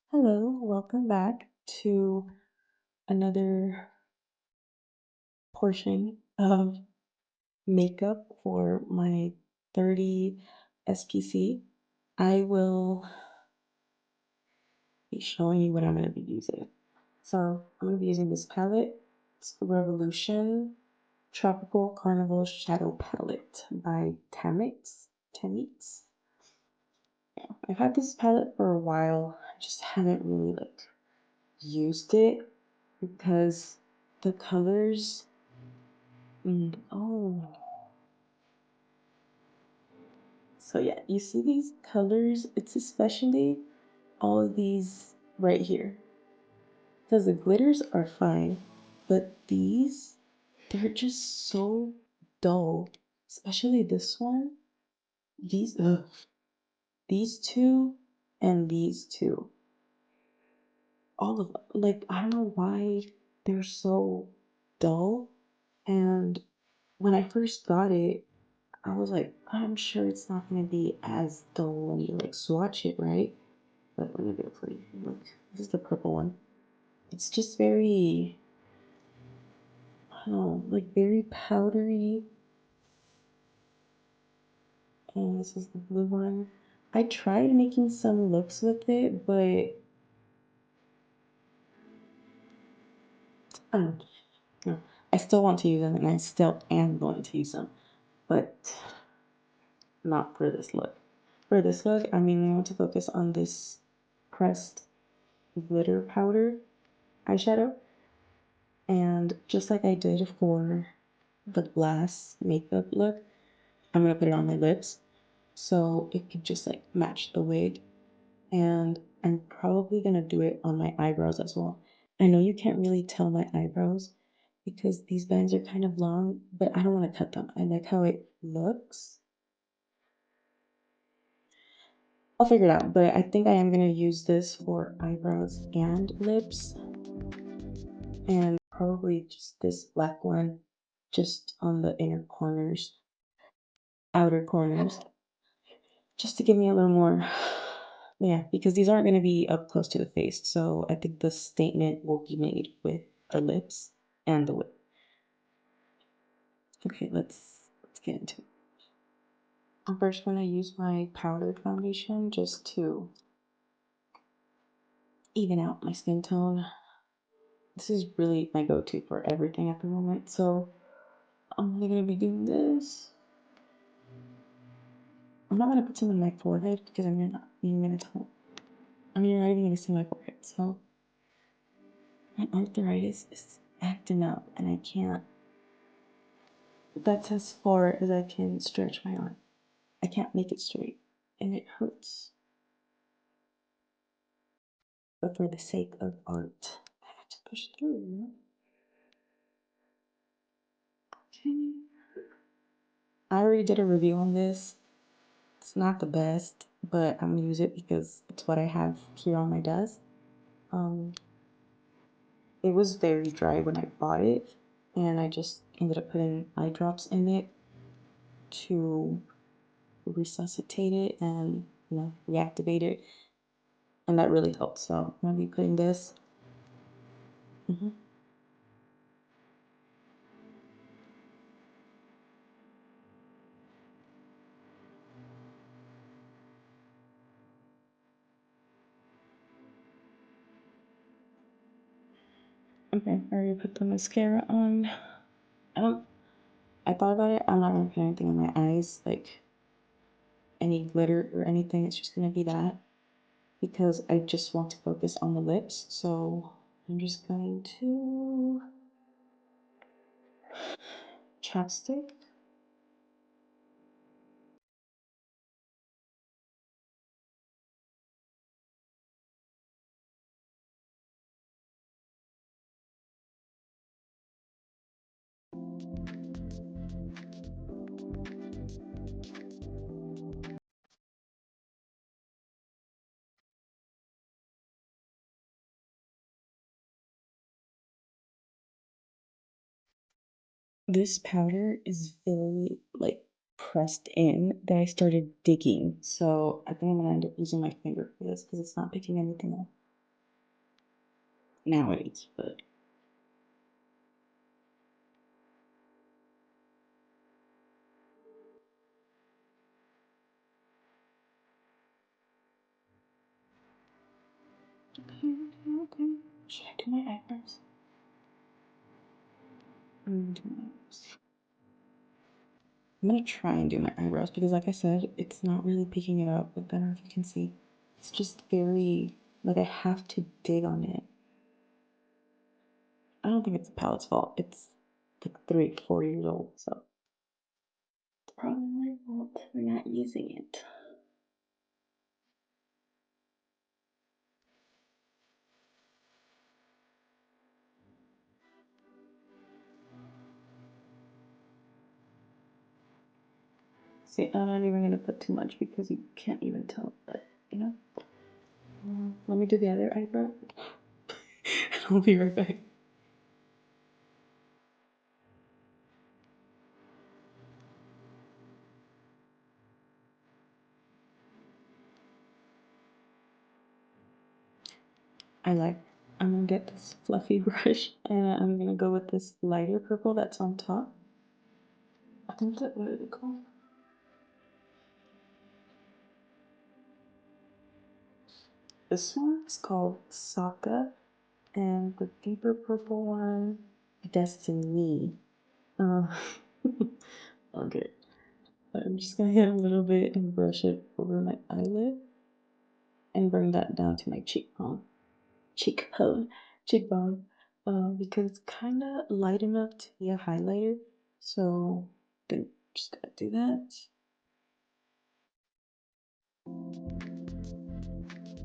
Hello, welcome back to another portion of makeup for my 30 SPC. I will be showing you what I'm going to be using. So I'm going to be using this palette. It's the Revolution Tropical Carnival Shadow Palette by Tamix. Yeah, I've had this palette for a while. I just haven't really used it because the colors. Oh. So yeah, you see these colors? It's especially all of these right here. Because the glitters are fine, but they're just so dull. Especially this one. These two and these two. All of them. Like, I don't know why they're so dull. And when I first got it, I was like, I'm sure it's not gonna be as dull when you swatch it, right? But let me do it for you. Look, this is the purple one. It's just very, I don't know, very powdery. And this is the blue one. I tried making some looks with it, but I don't know. I still want to use them, and I still am going to use them, but not for this look. For this look, I want to focus on this pressed glitter powder eyeshadow. And just like I did for the glass makeup look, I'm going to put it on my lips so it could just match the wig. And I'm probably going to do it on my eyebrows as well. I know you can't really tell my eyebrows because these bangs are kind of long, but I don't want to cut them. I like how it looks. I'll figure it out, but I think I am going to use this for eyebrows and lips. And probably just this black one just on the inner corners, outer corners, just to give me a little more. Yeah, because these aren't going to be up close to the face, so I think the statement will be made with the lips and the lip. Okay, let's get into it. I'm first going to use my powdered foundation just to even out my skin tone. This is really my go-to for everything at the moment, so I'm only going to be doing this. I'm not going to put some in my forehead because I'm not even going to tell. You're not even going to see my forehead, so my arthritis is acting up and I can't. That's as far as I can stretch my arm. I can't make it straight and it hurts. But for the sake of art, I have to push through. Okay. I already did a review on this. It's not the best, but I'm gonna use it because it's what I have here on my desk. It was very dry when I bought it, and I just ended up putting eye drops in it to resuscitate it and reactivate it, and that really helped. So I'm gonna be putting this. Okay, I already put the mascara on. I thought about it. I'm not gonna put anything in my eyes, like any glitter or anything. It's just gonna be that because I just want to focus on the lips. So I'm just going to chapstick. This powder is very pressed in that I started digging. So I think I'm gonna end up using my finger for this because it's not picking anything up. nowadays, but okay. Should I do my eyebrows? I'm gonna try and do my eyebrows because, like I said, it's not really picking it up. But I don't know if you can see, it's just very like I have to dig on it. I don't think it's the palette's fault. It's like 3, 4 years old, so it's probably my fault for not using it. See, I'm not even gonna put too much because you can't even tell, but you know. Let me do the other eyebrow. I'll be right back. I'm gonna get this fluffy brush and I'm gonna go with this lighter purple that's on top. I think that, what is it called? This one is called Saka, and the deeper purple one, Destiny. Uh, okay. I'm just gonna get a little bit and brush it over my eyelid and bring that down to my cheekbone, because it's kind of light enough to be a highlighter. So then just gotta do that.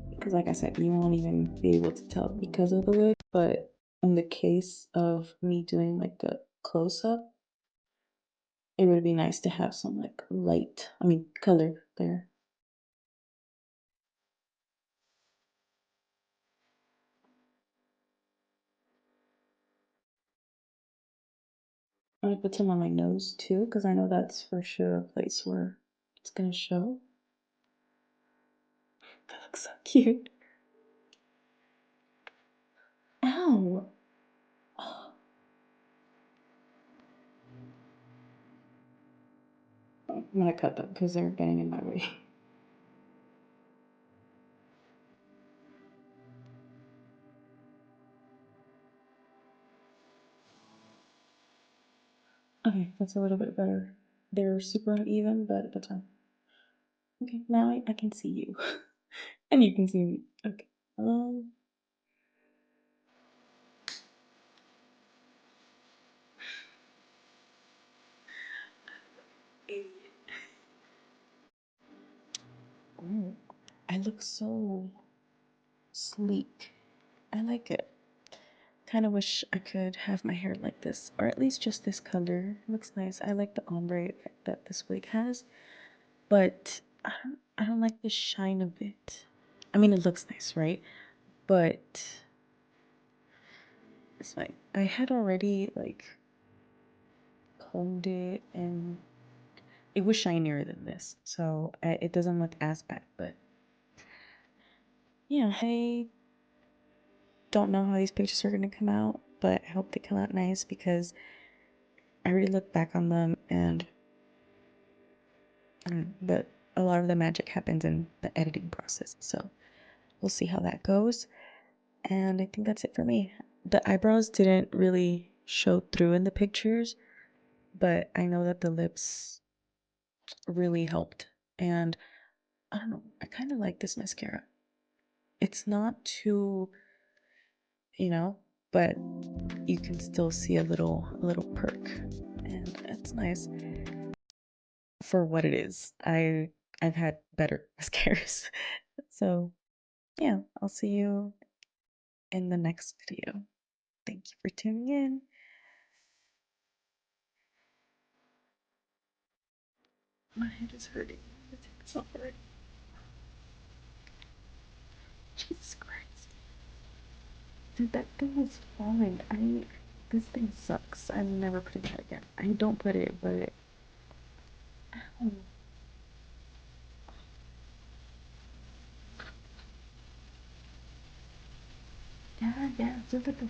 Because like I said, you won't even be able to tell because of the wig. But in the case of me doing like a close-up, it would be nice to have some like color there. I'm gonna put some on my nose too, because I know that's for sure a place where it's gonna show. That looks so cute. Ow! I'm gonna cut them because they're getting in my way. Okay, that's a little bit better. They're super uneven, but that's fine. Okay, now I can see you. And you can see me. Okay. Ooh, I look so sleek. I like it. Kind of wish I could have my hair like this, or at least just this color. It looks nice. I like the ombre effect that this wig has, but I don't like the shine of it. I mean, it looks nice, right? But it's like I had already like combed it and it was shinier than this, so it doesn't look as bad. But yeah, I don't know how these pictures are gonna come out, but I hope they come out nice because I really look back on them and but a lot of the magic happens in the editing process, so we'll see how that goes. And I think that's it for me. The eyebrows didn't really show through in the pictures, but I know that the lips really helped. And I don't know, I kind of like this mascara. It's not too, you know, but you can still see a little perk, and it's nice for what it is. I've had better mascaras. So yeah, I'll see you in the next video. Thank you for tuning in. My head is hurting. It's not hurting. Jesus Christ. Dude, that thing is falling. This thing sucks. I'm never putting that again. I don't put it, but ow. God damn. Perfecto.